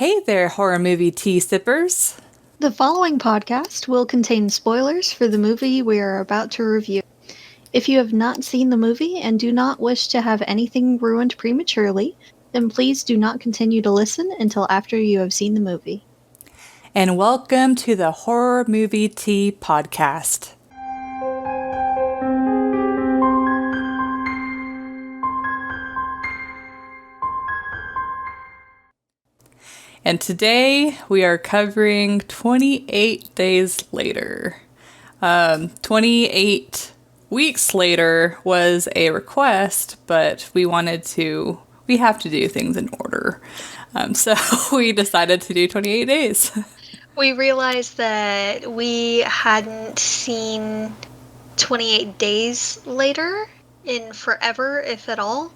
Hey there, horror movie tea sippers. The following podcast will contain spoilers for the movie we are about to review. If you have not seen the movie and do not wish to have anything ruined prematurely, then please do not continue to listen until after you have seen the movie. And welcome to the Horror Movie Tea Podcast. And today we are covering 28 Days Later. 28 weeks later was a request, but we have to do things in order. So we decided to do 28 days. We realized that we hadn't seen 28 Days Later in forever, if at all.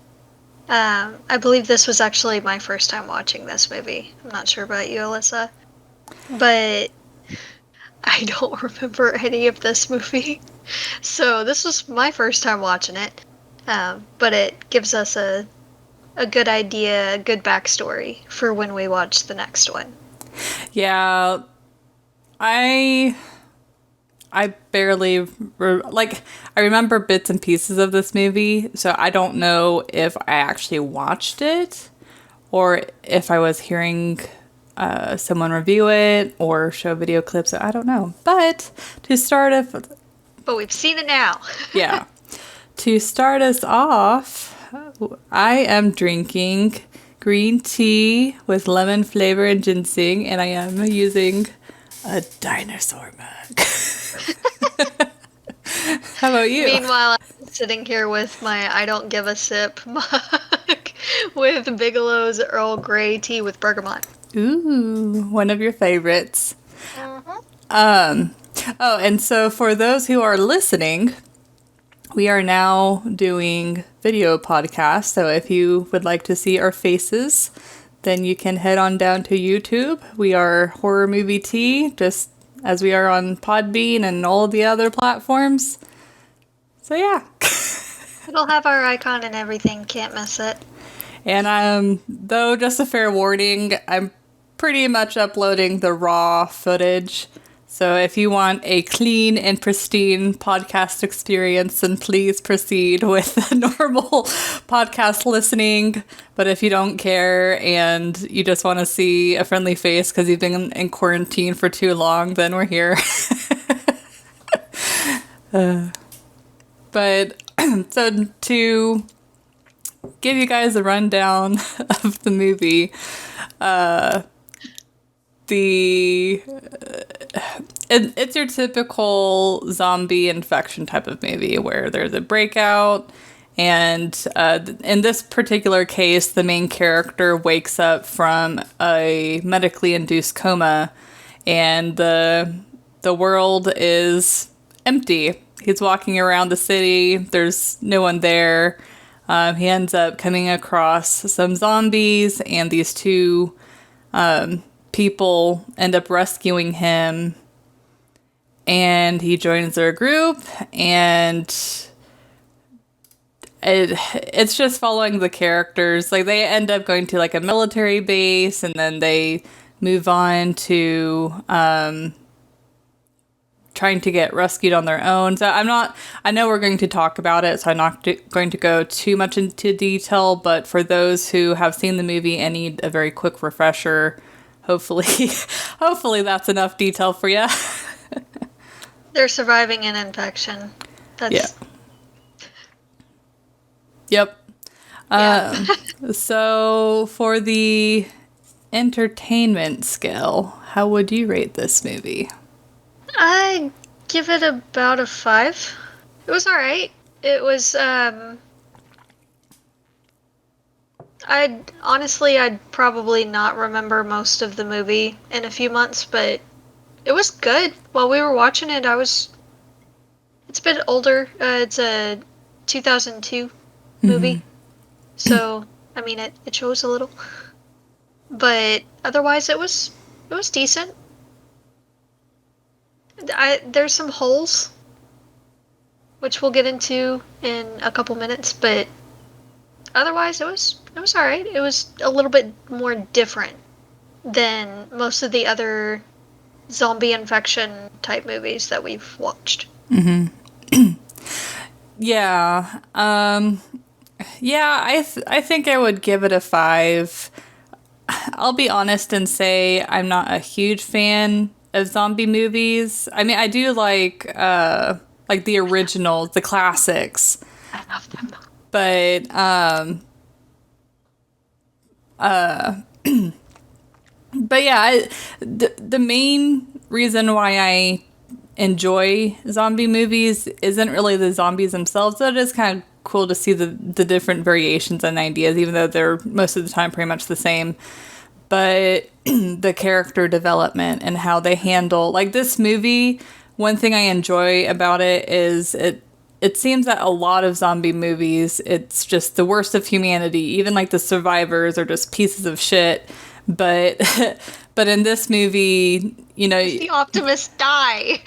I believe this was actually my first time watching this movie. I'm not sure about you, Alyssa. But I don't remember any of this movie. So this was my first time watching it. But it gives us a good idea, a good backstory for when we watch the next one. Yeah, I barely, I remember bits and pieces of this movie, so I don't know if I actually watched it or if I was hearing someone review it or show video clips. I don't know. But But we've seen it now. Yeah. To start us off, I am drinking green tea with lemon flavor and ginseng, and I am using a dinosaur mug. How about you? Meanwhile, I'm sitting here with my I don't give a sip mug with Bigelow's Earl Grey tea with bergamot. Ooh, one of your favorites. Mm-hmm. Oh, and so for those who are listening, we are now doing video podcasts. So if you would like to see our faces, then you can head on down to YouTube. We are Horror Movie Tea, just as we are on Podbean and all the other platforms. So yeah. It'll have our icon and everything. Can't miss it. And though, just a fair warning, I'm pretty much uploading the raw footage. So if you want a clean and pristine podcast experience, then please proceed with the normal podcast listening. But if you don't care and you just want to see a friendly face because you've been in quarantine for too long, then we're here. But so to give you guys a rundown of the movie, it's your typical zombie infection type of movie where there's a breakout, and in this particular case, the main character wakes up from a medically induced coma, and the world is empty. He's walking around the city. There's no one there. He ends up coming across some zombies, and these two people end up rescuing him, and he joins their group, and it's just following the characters. Like, they end up going to like a military base, and then they move on to trying to get rescued on their own. So I know we're going to talk about it, so I'm not going to go too much into detail, but for those who have seen the movie and need a very quick refresher, hopefully that's enough detail for you. They're surviving an infection. Yeah. Yep. Yeah. So for the entertainment scale, how would you rate this movie? I give it about a 5. It was alright. It was, I'd probably not remember most of the movie in a few months, but it was good. While we were watching it, it's a bit older. It's a 2002 movie. Mm-hmm. So, I mean, it shows a little. But otherwise, it was decent. There's some holes, which we'll get into in a couple minutes, but otherwise it was alright. It was a little bit more different than most of the other zombie infection type movies that we've watched. Yeah. Yeah, I think I would give it a 5. I'll be honest and say I'm not a huge fan of zombie movies. I mean, I do like the originals, the classics. I love them. But but yeah, the main reason why I enjoy zombie movies isn't really the zombies themselves. So it is kind of cool to see the different variations and ideas, even though they're most of the time pretty much the same. But the character development and how they handle, like, this movie, one thing I enjoy about it is it seems that a lot of zombie movies, it's just the worst of humanity. Even like the survivors are just pieces of shit. But but in this movie, you know, The optimists die.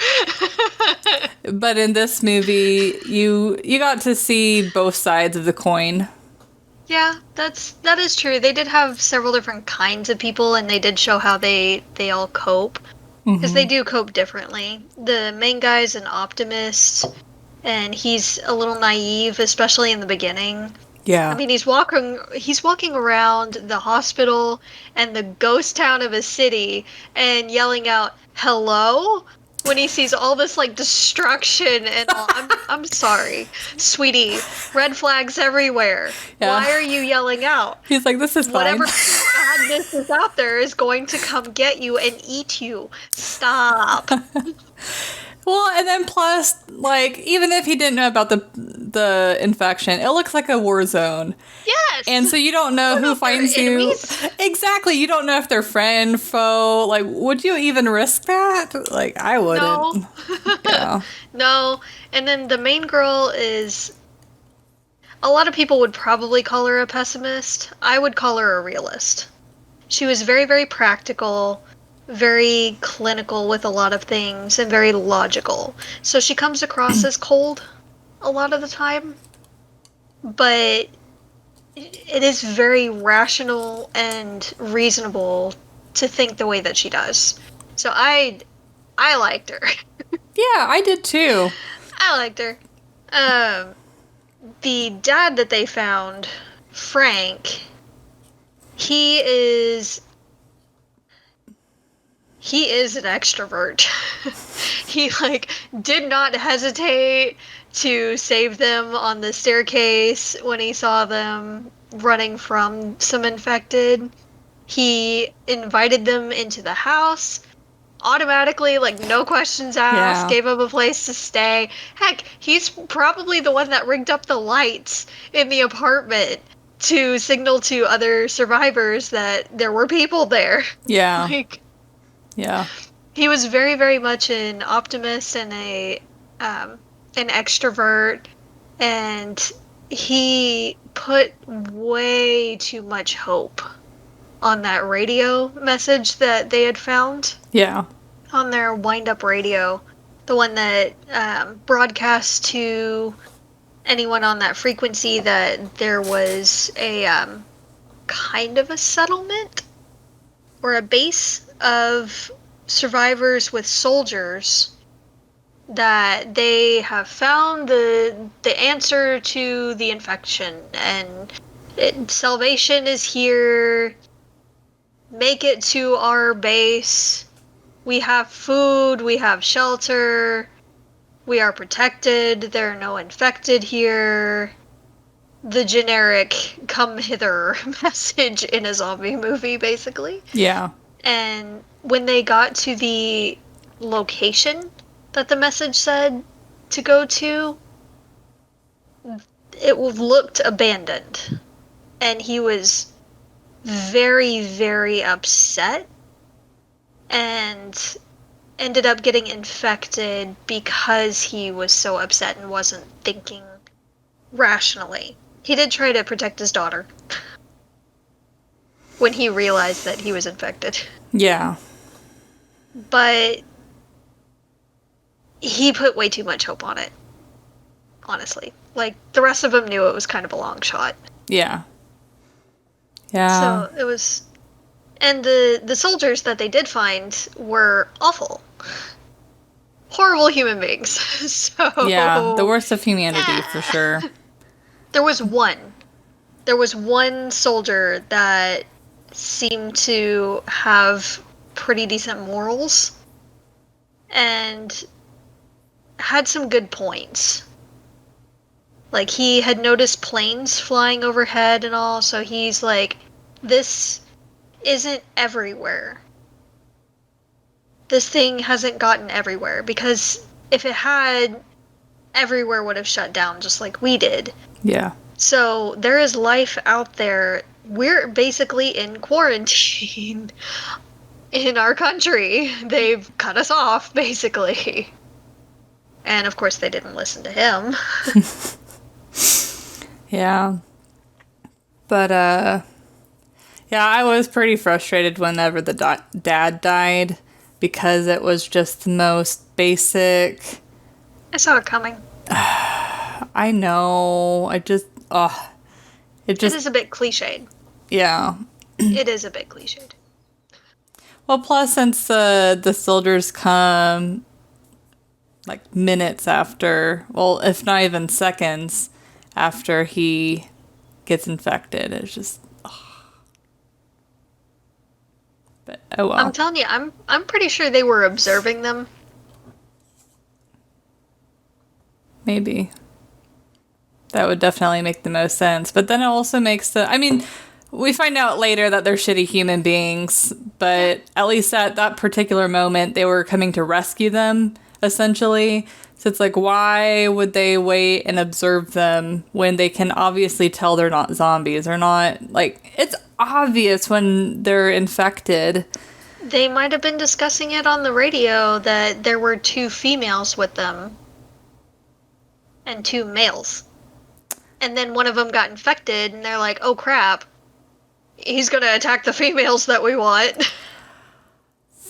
but in this movie, you got to see both sides of the coin. Yeah, that is true. They did have several different kinds of people, and they did show how they all cope, because they do cope differently. The main guy's an optimist, and he's a little naive, especially in the beginning. Yeah. I mean, he's walking around the hospital and the ghost town of a city and yelling out "hello" when he sees all this like destruction and all. I'm sorry, sweetie. Red flags everywhere. Yeah. Why are you yelling out? He's like, this is fine. Whatever badness is out there is going to come get you and eat you. Stop. Well, and then plus, like, even if he didn't know about the infection, it looks like a war zone. Yes. And so you don't know who finds you. Enemies. Exactly. You don't know if they're friend, foe. Like, would you even risk that? Like, I wouldn't. No. Yeah. No. And then the main girl is. A lot of people would probably call her a pessimist. I would call her a realist. She was very, very practical, very clinical with a lot of things, and very logical. So she comes across as cold a lot of the time, but it is very rational and reasonable to think the way that she does. So I liked her. Yeah, I did too. I liked her. The dad that they found, Frank, he is an extrovert. He like did not hesitate to save them on the staircase when he saw them running from some infected. He invited them into the house automatically, like no questions asked, Yeah. gave them a place to stay. Heck, he's probably the one that rigged up the lights in the apartment to signal to other survivors that there were people there. Yeah. Like, Yeah. he was very, very much an optimist and an extrovert, and he put way too much hope on that radio message that they had found Yeah. on their wind-up radio, the one that broadcast to anyone on that frequency that there was a kind of a settlement or a base of survivors with soldiers, that they have found the answer to the infection, and salvation is here. Make it to our base. We have food, we have shelter, we are protected, there are no infected here. The generic come hither message in a zombie movie, basically. Yeah. And when they got to the location that the message said to go to, it looked abandoned. And he was very, very upset and ended up getting infected because he was so upset and wasn't thinking rationally. He did try to protect his daughter when he realized that he was infected. Yeah. But he put way too much hope on it, honestly. Like, the rest of them knew it was kind of a long shot. Yeah. Yeah. So it And the soldiers that they did find were awful. Horrible human beings. Yeah, the So, worst of humanity for sure. there was one. There was one soldier that seemed to have pretty decent morals and had some good points. Like, he had noticed planes flying overhead and all, so he's like, this isn't everywhere. This thing hasn't gotten everywhere, because if it had, everywhere would have shut down just like we did. Yeah. So there is life out there. We're basically in quarantine in our country. They've cut us off, basically. And of course, they didn't listen to him. Yeah. But, yeah, I was pretty frustrated whenever the dad died because it was just the most basic. I saw it coming. I know. It It is a bit cliched. Yeah. It is a bit cliched. Well, plus, since the soldiers come like minutes after, well, if not even seconds after he gets infected, it's just. But oh well. I'm telling you, I'm pretty sure they were observing them. Maybe. That would definitely make the most sense. But then it also makes I mean, we find out later that they're shitty human beings, but at least at that particular moment, they were coming to rescue them, essentially. So it's like, why would they wait and observe them when they can obviously tell they're not zombies? They're not, like, it's obvious when they're infected. They might have been discussing it on the radio that there were 2 females with them and 2 males. And then one of them got infected, and they're like, oh crap, he's gonna attack the females that we want.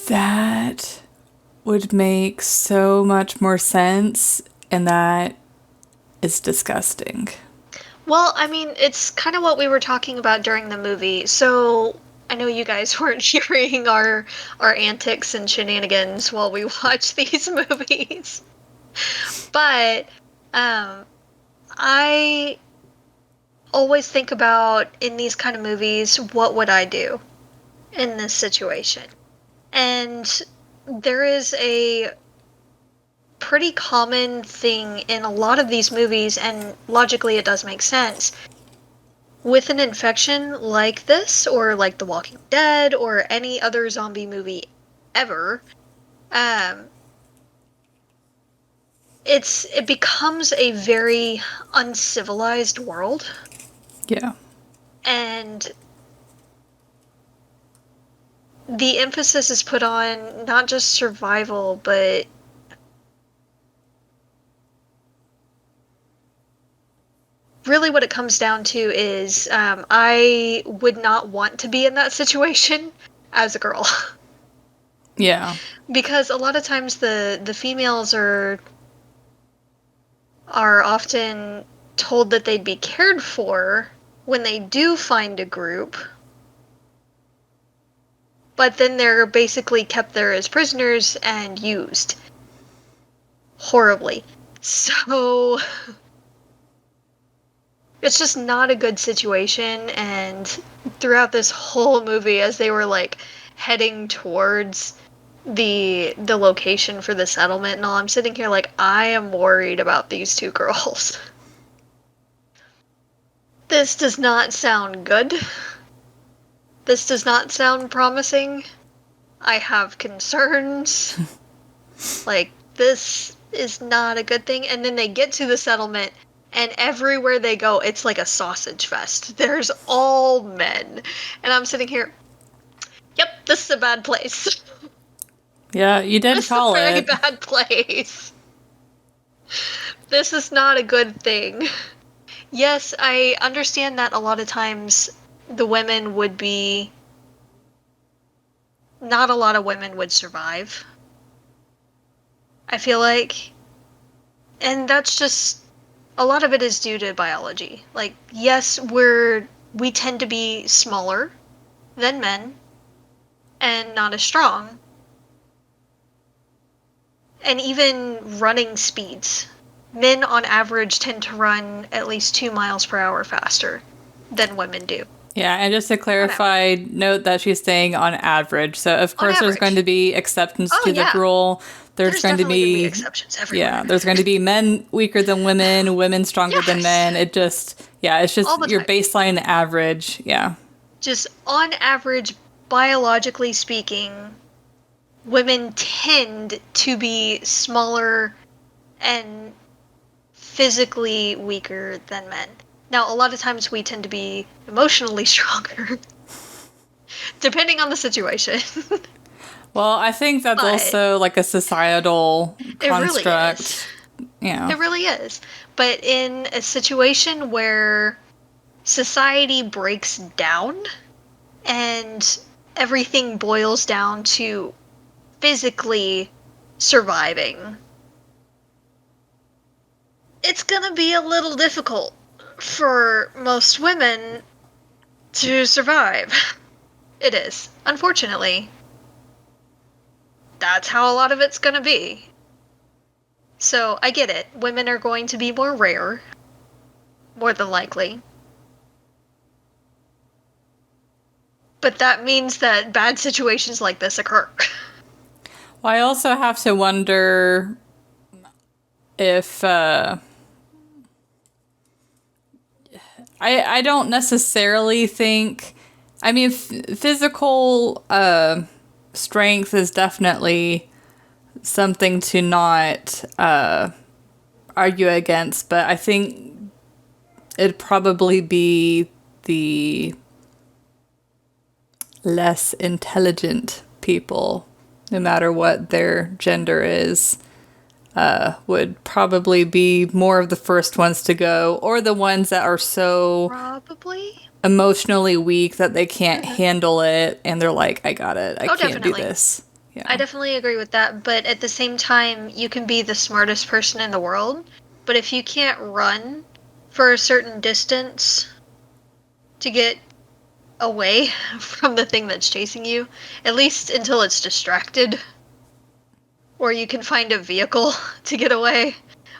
That would make so much more sense, and that is disgusting. Well, I mean, it's kind of what we were talking about during the movie. So, I know you guys weren't hearing our antics and shenanigans while we watched these movies. But, I always think about, in these kind of movies, what would I do in this situation? And there is a pretty common thing in a lot of these movies, and logically it does make sense. With an infection like this, or like The Walking Dead, or any other zombie movie ever, it becomes a very uncivilized world. Yeah. And the emphasis is put on not just survival, but really what it comes down to is I would not want to be in that situation as a girl. Yeah. Because a lot of times the females are often told that they'd be cared for when they do find a group, but then they're basically kept there as prisoners and used horribly. So it's just not a good situation. And throughout this whole movie, as they were like heading towards the location for the settlement and all, I'm sitting here like, I am worried about these 2 girls. This does not sound good. This does not sound promising. I have concerns. Like, this is not a good thing. And then they get to the settlement, and everywhere they go, it's like a sausage fest. There's all men. And I'm sitting here, yep, this is a bad place. Yeah, you did call it. This is a very bad place. This is not a good thing. Yes, I understand that a lot of times the women would be... Not a lot of women would survive, I feel like. And that's just... A lot of it is due to biology. Like, yes, we tend to be smaller than men. and not as strong. And even running speeds. Men on average tend to run at least 2 miles per hour faster than women do. Yeah, and just to clarify, note that she's saying on average. So, of course, there's going to be exceptions to the rule. There's going to be exceptions everywhere. Yeah, there's going to be men weaker than women, women stronger than men. It's just your baseline average. Yeah. Just on average, biologically speaking, women tend to be smaller and physically weaker than men. Now, a lot of times we tend to be emotionally stronger, depending on the situation. Well, I think that's also like a societal construct. It really is. But in a situation where society breaks down and everything boils down to physically surviving, it's gonna be a little difficult for most women to survive. It is, unfortunately. That's how a lot of it's gonna be. So, I get it. Women are going to be more rare. More than likely. But that means that bad situations like this occur. Well, I also have to wonder if... I don't necessarily think... I mean, physical strength is definitely something to not argue against, but I think it'd probably be the less intelligent people, no matter what their gender is, would probably be more of the first ones to go, or the ones that are so emotionally weak that they can't handle it, and they're like, I got it, I can't do this. Yeah. I definitely agree with that, but at the same time, you can be the smartest person in the world, but if you can't run for a certain distance to get away from the thing that's chasing you, at least until it's distracted, or you can find a vehicle to get away,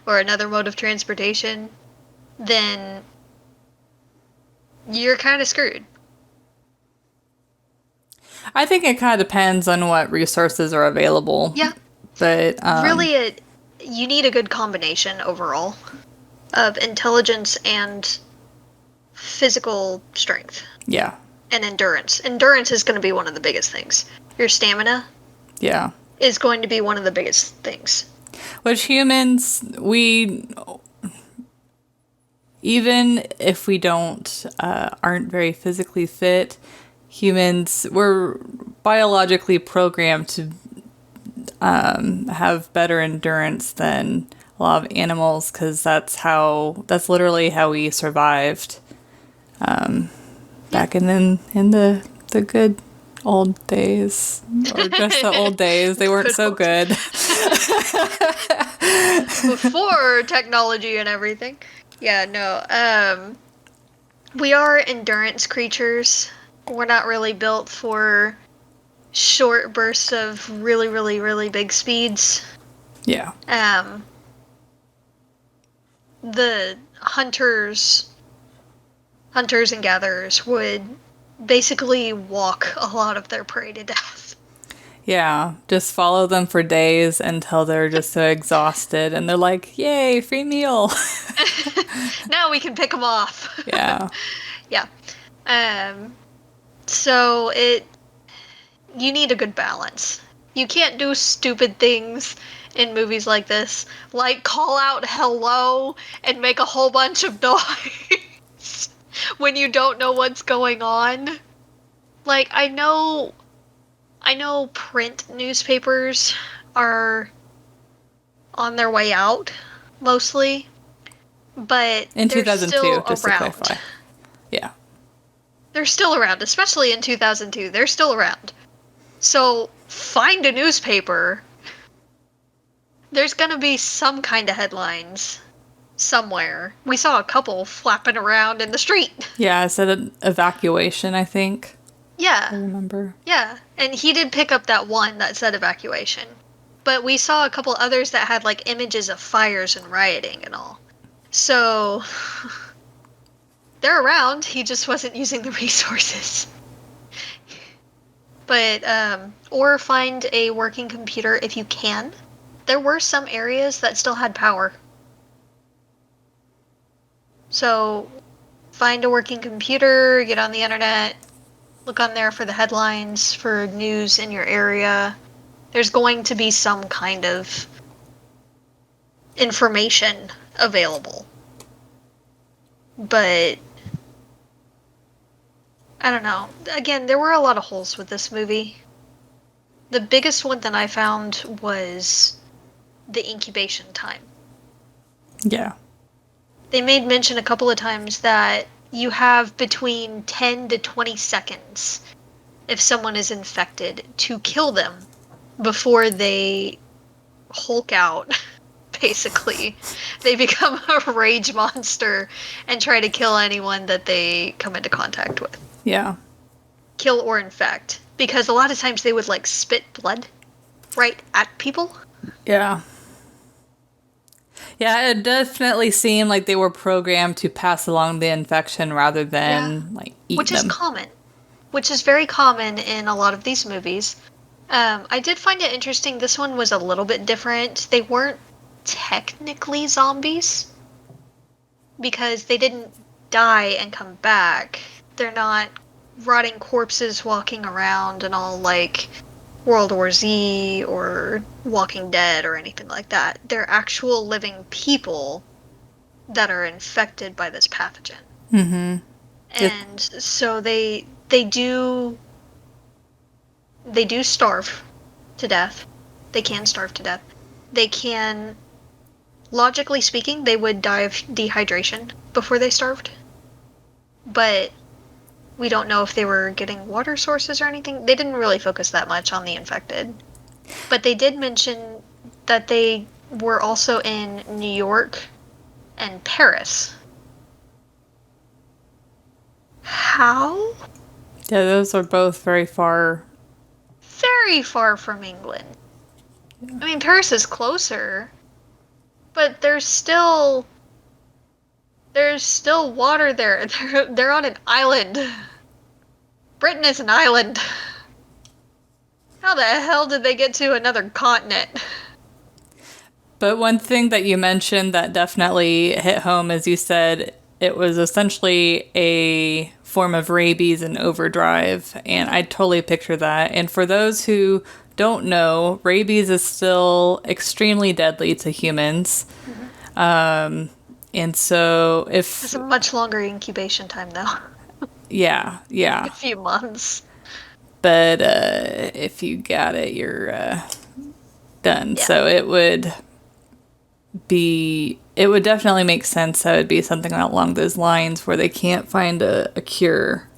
or another mode of transportation, then you're kind of screwed. I think it kind of depends on what resources are available. Yeah. But really, you need a good combination overall of intelligence and physical strength. Yeah. And endurance. Endurance is going to be one of the biggest things. Your stamina. Yeah. Is going to be one of the biggest things. Which humans, even if we aren't very physically fit, humans, we're biologically programmed to have better endurance than a lot of animals, because that's literally how we survived back in the good old days, or just the old days. They weren't so good. Before technology and everything. Yeah, no. We are endurance creatures. We're not really built for short bursts of really, really, really big speeds. Yeah. The hunters and gatherers would basically walk a lot of their prey to death. Yeah, just follow them for days until they're just so exhausted, and they're like, yay, free meal. Now we can pick them off. Yeah. Yeah. So you need a good balance. You can't do stupid things in movies like this, like call out hello and make a whole bunch of noise when you don't know what's going on. Like, I know print newspapers are on their way out, mostly, but in they're 2002, still just around. To clarify. Yeah. They're still around, especially in 2002. They're still around. So, find a newspaper. There's gonna be some kind of headlines somewhere. We saw a couple flapping around in the street. Yeah, it said an evacuation, I think. Yeah. I remember. Yeah. And he did pick up that one that said evacuation. But we saw a couple others that had like images of fires and rioting and all. So they're around. He just wasn't using the resources. But or find a working computer if you can. There were some areas that still had power. So find a working computer, get on the internet, look on there for the headlines, for news in your area. There's going to be some kind of information available. But I don't know. Again, there were a lot of holes with this movie. The biggest one that I found was the incubation time. Yeah. They made mention a couple of times that you have between 10 to 20 seconds if someone is infected to kill them before they Hulk out, basically. They become a rage monster and try to kill anyone that they come into contact with. Yeah. Kill or infect. Because a lot of times they would, like, spit blood right at people. Yeah. Yeah, it definitely seemed like they were programmed to pass along the infection rather than, like, eat Which them. is common. Which is very common in a lot of these movies. I did find it interesting. This one was a little bit different. They weren't technically zombies because they didn't die and come back. They're not rotting corpses walking around and all like World War Z or Walking Dead or anything like that. They're actual living people that are infected by this pathogen. Mm-hmm. And so they do starve to death. They can starve to death. They can, logically speaking, they would die of dehydration before they starved. But we don't know if they were getting water sources or anything. They didn't really focus that much on the infected. But they did mention that they were also in New York and Paris. How? Yeah, those are both very far. Very far from England. Yeah. I mean, Paris is closer, but there's still water there. They're on an island. Britain is an island. How the hell did they get to another continent? But one thing that you mentioned that definitely hit home is you said it was essentially a form of rabies in overdrive, and I totally picture that. And for those who don't know, rabies is still extremely deadly to humans. Mm-hmm. And so if... It's a much longer incubation time, though. Yeah. A few months. But if you got it, you're done. Yeah. So it would definitely make sense that it would be something along those lines where they can't find a cure.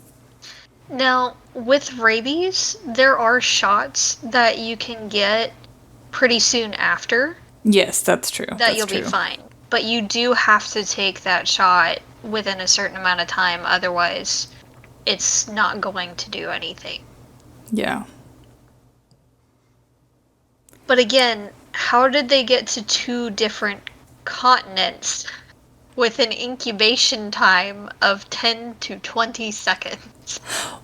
Now, with rabies, there are shots that you can get pretty soon after. Yes, that's true. That you'll be fine. But you do have to take that shot within a certain amount of time, otherwise it's not going to do anything. Yeah. But again, how did they get to 2 different continents with an incubation time of 10 to 20 seconds?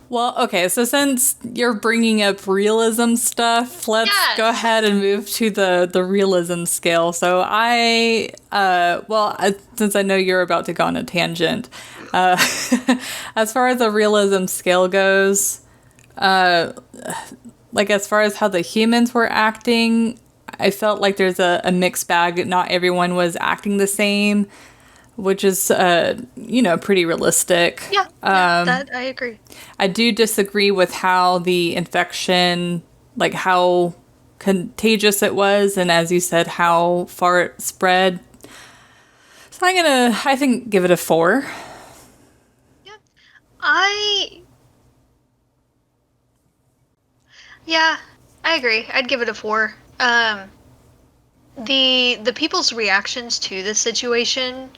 Well, okay, so since you're bringing up realism stuff, let's go ahead and move to the realism scale. So since I know you're about to go on a tangent, as far as the realism scale goes, like as far as how the humans were acting, I felt like there's a mixed bag. Not everyone was acting the same, which is, pretty realistic. Yeah, that I agree. I do disagree with how the infection, like how contagious it was, and as you said, how far it spread. So I think, give it a 4. Yeah, I agree. I'd give it a 4. The people's reactions to the situation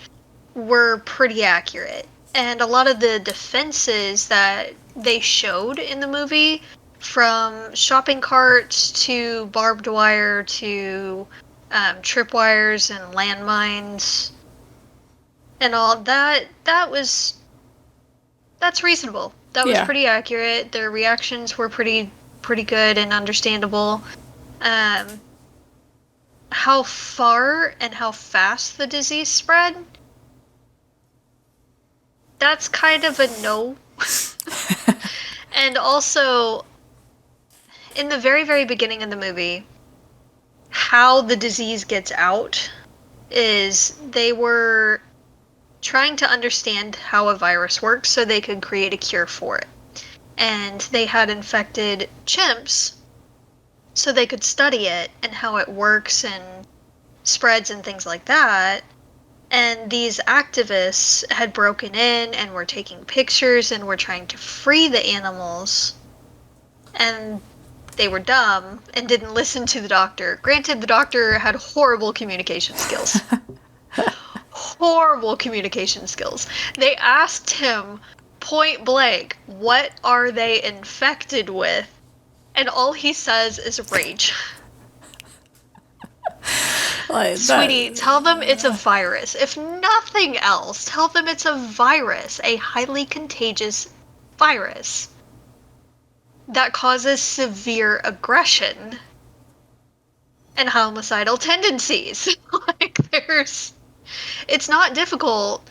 were pretty accurate. And a lot of the defenses that they showed in the movie, from shopping carts to barbed wire to tripwires and landmines and all that's reasonable. That was Yeah. pretty accurate. Their reactions were pretty good and understandable. Um, how far and how fast the disease spread, that's kind of a no. And also, in the very, very beginning of the movie, how the disease gets out is they were trying to understand how a virus works so they could create a cure for it. And they had infected chimps so they could study it and how it works and spreads and things like that. And these activists had broken in and were taking pictures and were trying to free the animals. And they were dumb and didn't listen to the doctor. Granted, the doctor had horrible communication skills. Horrible communication skills. They asked him point blank, what are they infected with? And all he says is rage. Like Sweetie, tell them it's a virus. If nothing else, tell them it's a virus, a highly contagious virus that causes severe aggression and homicidal tendencies. It's not difficult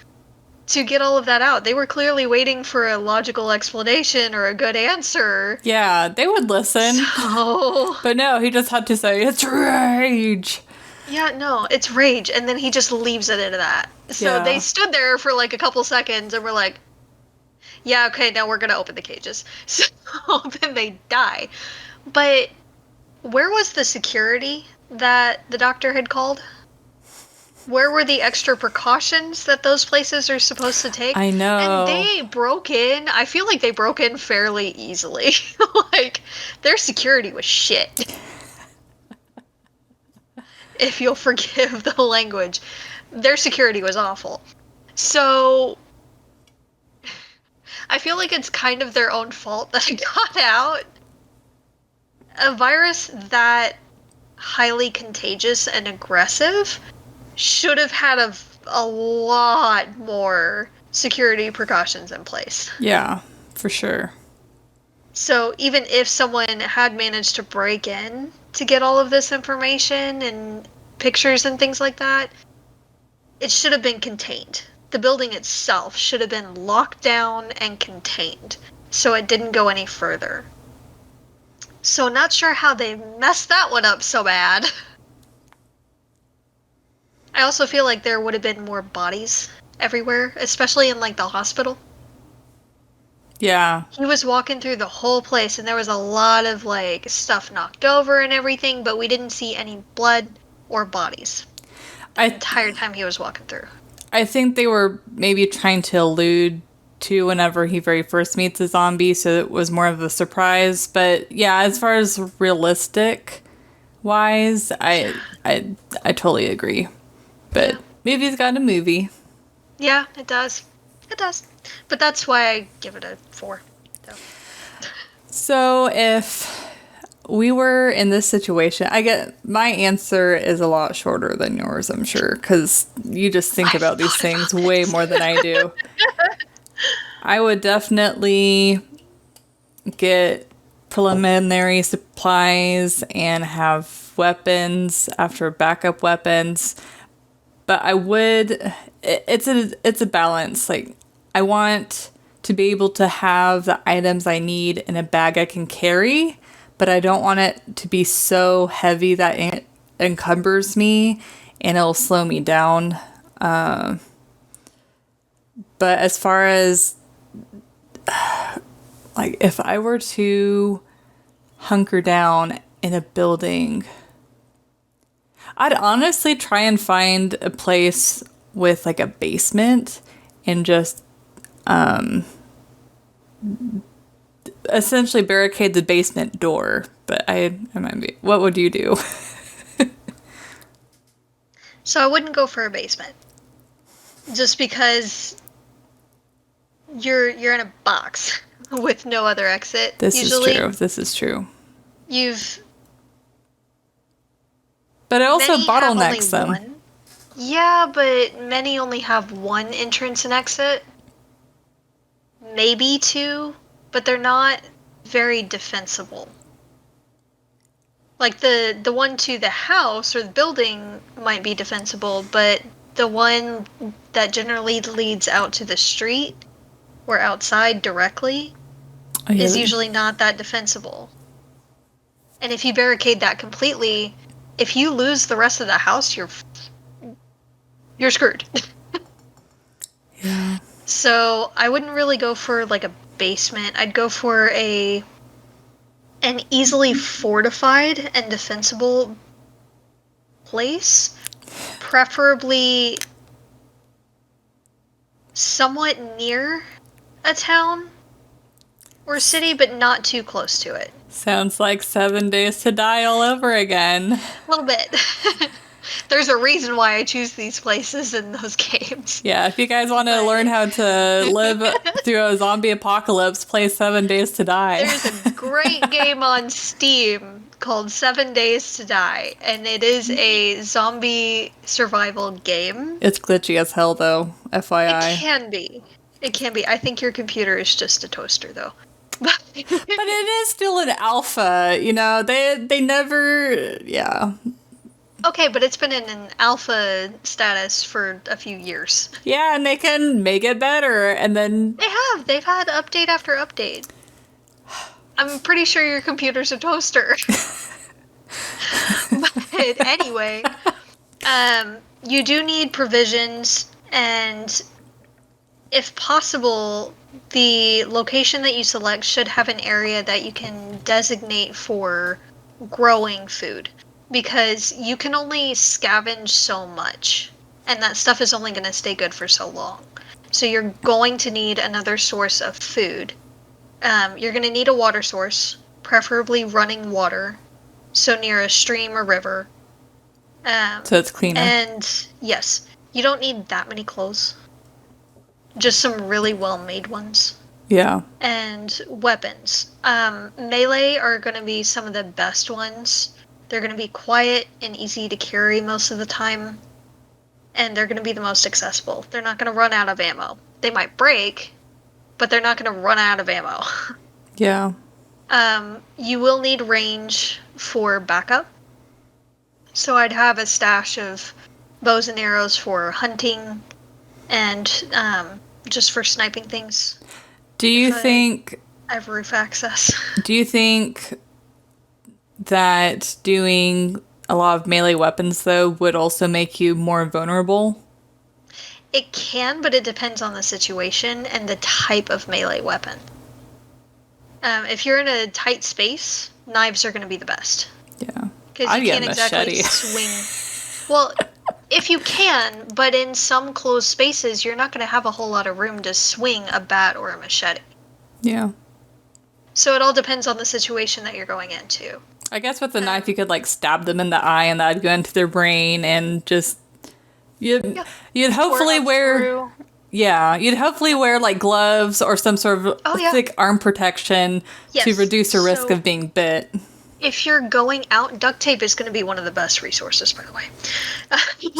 to get all of that out. They were clearly waiting for a logical explanation or a good answer. Yeah, they would listen. So, but no, he just had to say, it's rage. Yeah, no, it's rage, and then he just leaves it into that. So they stood there for like a couple seconds and were like, yeah, okay, now we're gonna open the cages. So then they die. But where was the security that the doctor had called? Where were the extra precautions that those places are supposed to take? I know. And they broke in. I feel like they broke in fairly easily. Like, their security was shit. If you'll forgive the language. Their security was awful. So, I feel like it's kind of their own fault that it got out. A virus that highly contagious and aggressive should have had a lot more security precautions in place. Yeah, for sure. So even if someone had managed to break in to get all of this information and pictures and things like that, it should have been contained. The building itself should have been locked down and contained, so it didn't go any further. So not sure how they messed that one up so bad. I also feel like there would have been more bodies everywhere, especially in like the hospital. Yeah. He was walking through the whole place and there was a lot of like stuff knocked over and everything, but we didn't see any blood or bodies the entire time he was walking through. I think they were maybe trying to allude to whenever he very first meets a zombie, so it was more of a surprise. But yeah, as far as realistic wise, I totally agree. But movie's got a movie. Yeah, it does. It does. But that's why I give it a 4. So if we were in this situation, my answer is a lot shorter than yours, I'm sure, because you just think about these things way more than I do. I would definitely get preliminary supplies and have weapons after backup weapons. But I would, it's a balance. Like, I want to be able to have the items I need in a bag I can carry, but I don't want it to be so heavy that it encumbers me and it'll slow me down. But as far as, like, if I were to hunker down in a building, I'd honestly try and find a place with like a basement and just essentially barricade the basement door. But I might be. What would you do? So I wouldn't go for a basement. Just because you're in a box with no other exit. This is Usually, true. This is true. you've But it also many have only bottlenecks them. one. Yeah, but many only have one entrance and exit. Maybe two, but they're not very defensible. Like the one to the house or the building might be defensible, but the one that generally leads out to the street or outside directly Oh, yeah. is usually not that defensible. And if you barricade that completely, if you lose the rest of the house, you're screwed. Yeah. So I wouldn't really go for like a basement. I'd go for an easily fortified and defensible place, preferably somewhat near a town or city, but not too close to it. Sounds like 7 Days to Die all over again. A little bit. There's a reason why I choose these places in those games. Yeah, if you guys want to learn how to live through a zombie apocalypse, play 7 Days to Die. There's a great game on Steam called 7 Days to Die, and it is a zombie survival game. It's glitchy as hell, though, FYI. It can be. It can be. I think your computer is just a toaster, though. But it is still an alpha, you know? They never... Yeah. Okay, but it's been in an alpha status for a few years. Yeah, and they can make it better, and then... They have. They've had update after update. I'm pretty sure your computer's a toaster. But anyway, you do need provisions, and if possible, the location that you select should have an area that you can designate for growing food. Because you can only scavenge so much, and that stuff is only going to stay good for so long. So you're going to need another source of food. You're going to need a water source, preferably running water, so near a stream or river. So it's cleaner. And yes, you don't need that many clothes. Just some really well-made ones. Yeah. And weapons. Melee are going to be some of the best ones. They're going to be quiet and easy to carry most of the time. And they're going to be the most accessible. They're not going to run out of ammo. They might break, but they're not going to run out of ammo. Yeah. You will need range for backup. So I'd have a stash of bows and arrows for hunting and just for sniping things. Do you think... I have roof access. Do you think that doing a lot of melee weapons, though, would also make you more vulnerable? It can, but it depends on the situation and the type of melee weapon. If you're in a tight space, knives are going to be the best. Yeah. Because you can't exactly swing. Well, if you can, but in some closed spaces, you're not going to have a whole lot of room to swing a bat or a machete. Yeah. So it all depends on the situation that you're going into. I guess with the knife, you could, like, stab them in the eye, and that'd go into their brain, and just... You'd hopefully wear... Yeah, you'd hopefully wear, like, gloves or some sort of thick arm protection to reduce the risk of being bit. If you're going out, duct tape is going to be one of the best resources, by the way.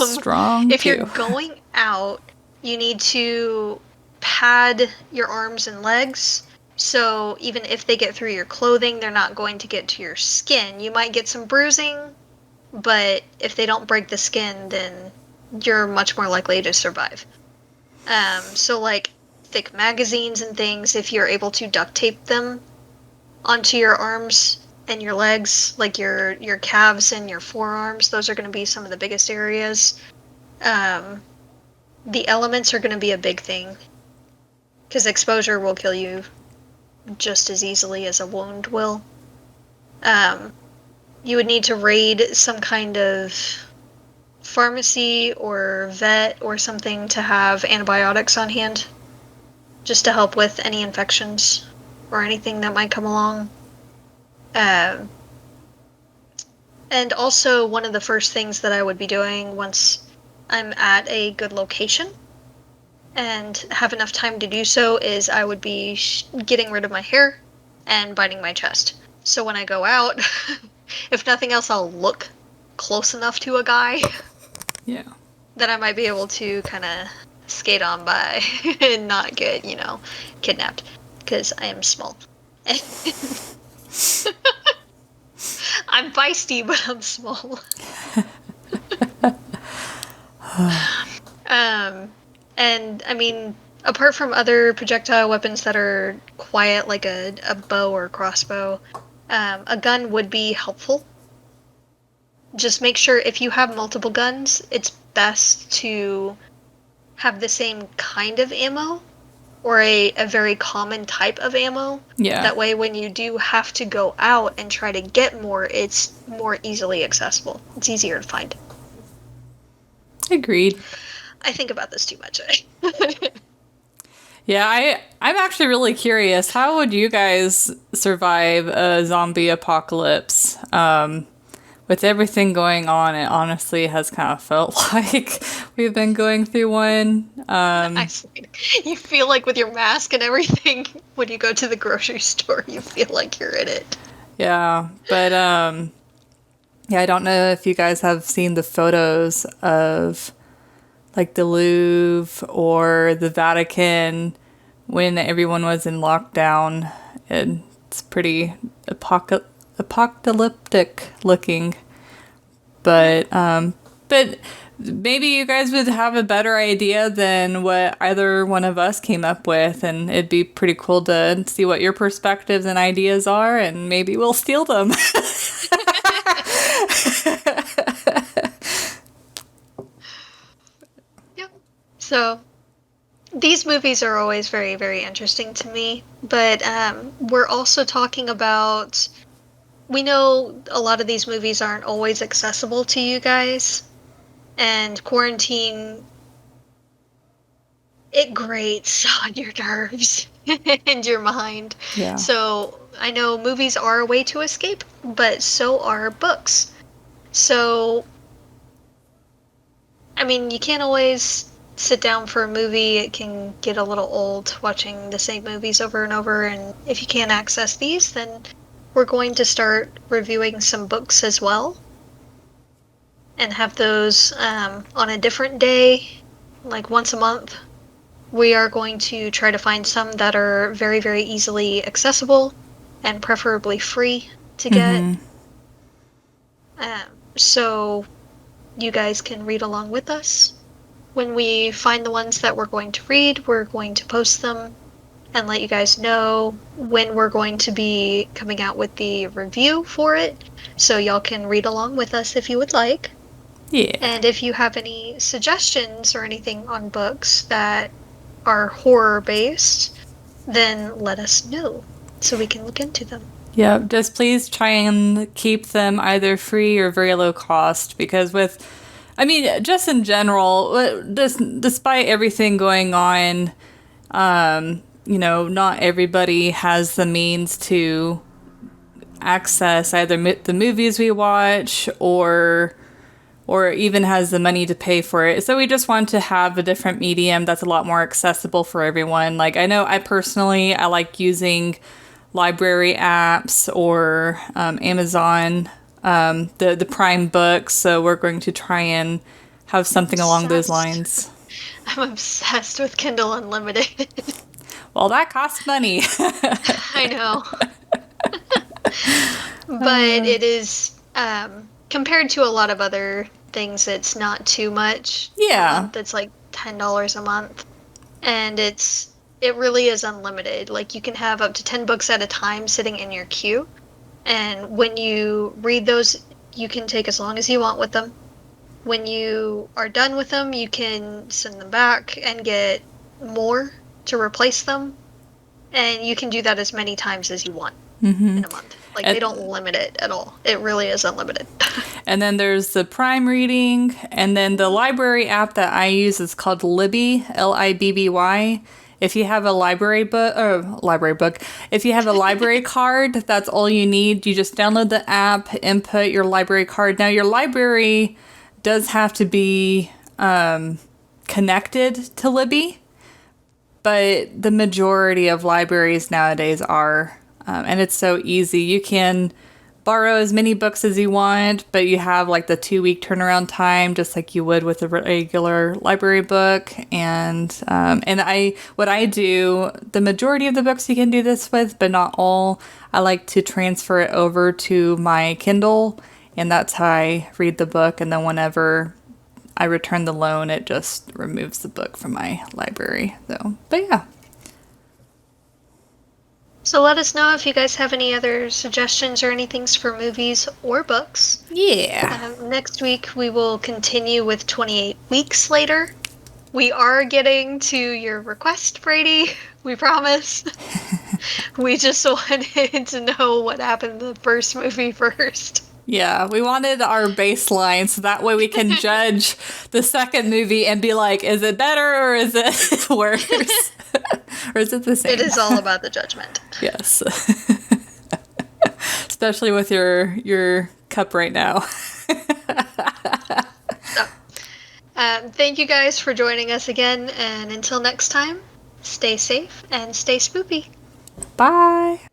Strong, If you're going out, you need to pad your arms and legs. So even if they get through your clothing, they're not going to get to your skin. You might get some bruising, but if they don't break the skin, then you're much more likely to survive. So like thick magazines and things, if you're able to duct tape them onto your arms and your legs, like your calves and your forearms, those are going to be some of the biggest areas. The elements are going to be a big thing, because exposure will kill you just as easily as a wound will. You would need to raid some kind of pharmacy or vet or something to have antibiotics on hand, just to help with any infections or anything that might come along. And also, one of the first things that I would be doing once I'm at a good location and have enough time to do so is I would be getting rid of my hair and biting my chest. So when I go out, if nothing else, I'll look close enough to a guy. Yeah. That I might be able to kind of skate on by and not get, kidnapped. Because I am small. I'm feisty, but I'm small. And I mean, apart from other projectile weapons that are quiet, like a bow or crossbow, a gun would be helpful. Just make sure if you have multiple guns, it's best to have the same kind of ammo or a very common type of ammo. Yeah. That way, when you do have to go out and try to get more, it's more easily accessible. It's easier to find. Agreed. I think about this too much. Yeah, I'm actually really curious. How would you guys survive a zombie apocalypse? With everything going on, it honestly has kind of felt like we've been going through one. You feel like with your mask and everything, when you go to the grocery store, you feel like you're in it. Yeah, but yeah, I don't know if you guys have seen the photos of like the Louvre or the Vatican when everyone was in lockdown. It's pretty apocalyptic looking, but maybe you guys would have a better idea than what either one of us came up with, and it'd be pretty cool to see what your perspectives and ideas are, and maybe we'll steal them. Yep. So these movies are always very, very interesting to me, but we're also talking about, we know a lot of these movies aren't always accessible to you guys, and quarantine, it grates on your nerves and your mind. Yeah. So I know movies are a way to escape, but so are books. So, I mean, you can't always sit down for a movie. It can get a little old watching the same movies over and over, and if you can't access these, then we're going to start reviewing some books as well and have those on a different day, like once a month. We are going to try to find some that are very, very easily accessible and preferably free to get. So you guys can read along with us. When we find the ones that we're going to read, we're going to post them and let you guys know when we're going to be coming out with the review for it, so y'all can read along with us if you would like. Yeah. And if you have any suggestions or anything on books that are horror-based, then let us know so we can look into them. Yeah, just please try and keep them either free or very low cost, because just in general, despite everything going on, not everybody has the means to access either the movies we watch or even has the money to pay for it. So we just want to have a different medium that's a lot more accessible for everyone. Like, I know I like using library apps or Amazon, the Prime books. So we're going to try and have something along those lines. I'm obsessed with Kindle Unlimited. Well, that costs money. I know. But it is, compared to a lot of other things, it's not too much. Yeah. It's like $10 a month. And it really is unlimited. Like, you can have up to 10 books at a time sitting in your queue. And when you read those, you can take as long as you want with them. When you are done with them, you can send them back and get more to replace them. And you can do that as many times as you want in a month. Like, they don't limit it at all. It really is unlimited. And then there's the Prime reading. And then the library app that I use is called Libby, Libby. If you have a library book, if you have a library card, that's all you need. You just download the app, input your library card. Now, your library does have to be connected to Libby. but the majority of libraries nowadays are. And it's so easy. You can borrow as many books as you want, but you have like the 2-week turnaround time, just like you would with a regular library book. And what I do, the majority of the books you can do this with, but not all. I like to transfer it over to my Kindle, and that's how I read the book. And then whenever I return the loan, it just removes the book from my library. So, but yeah. So let us know if you guys have any other suggestions or anything for movies or books. Yeah. Next week we will continue with 28 Weeks Later. We are getting to your request, Brady. We promise. We just wanted to know what happened in the first movie first. Yeah, we wanted our baseline so that way we can judge the second movie and be like, is it better or is it worse? Or is it the same? It is all about the judgment. Yes. Especially with your cup right now. So, thank you guys for joining us again, and until next time, stay safe and stay spoopy. Bye.